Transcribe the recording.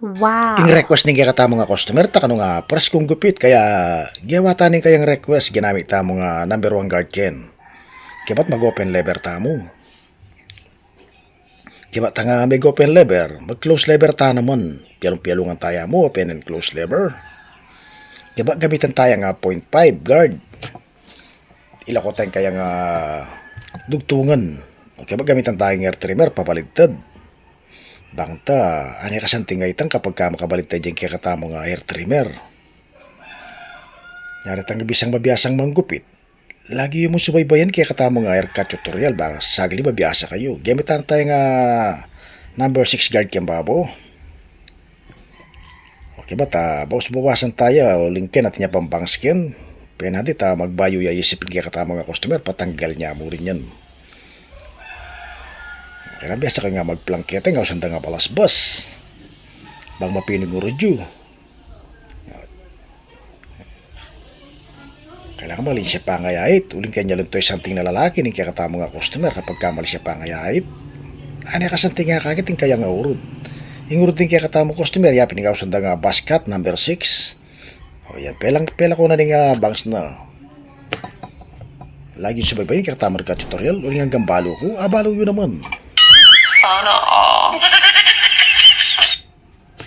Ing Wow! request ni kaya ta mga customer ta kano nga pres kong gupit kaya giwata ni kayang request ginamit ta mo nga number 1 guard ken. Kibat mag-open lever ta mo. Kibat ta nga may open lever, mag-close lever ta naman. Piyalong-piyalungan taya mo, open and close lever. Kibat gamitan taya nga 0.5 guard. Ila ko tayong kaya nga dugtungan. Kibat gamitan taya nga air trimmer papaligtad. Bangta, ani kasantingay tang kapag ka makabalit tayo dyan kaya katamo nga hair trimmer. Nyari tang bisang mabiyasang manggupit. Lagi mo subaybayan kaya katamo nga haircut tutorial ba sagli mabiyasa kayo. Gamitan tayo nga number 6 guard kaya babo. Okay ba ta, bawas bawasan tayo, linkin natin niya pambang skin. Pwede natin ta magbayo ya isipin kaya katamo nga customer, patanggal niya mo rin yan. Kaya biasa ka nga magplangkete nga usanda nga balasbas. Bang mapinig ng review. Kailangan mali siya pangayait. Uling kanya lang to'y something na lalaki ning kaya katamo nga customer kapag kamali siya pangayait. Ano ka something nga kakit kaya nga urod. Yung urod din kaya katamo customer yapin nga usanda nga basket number 6. O yan, pela ko na ning bangs na. Lagi yung subaybayin kaya katamo ka tutorial. Uling hanggang balo ko. Balo yun naman. Sana all.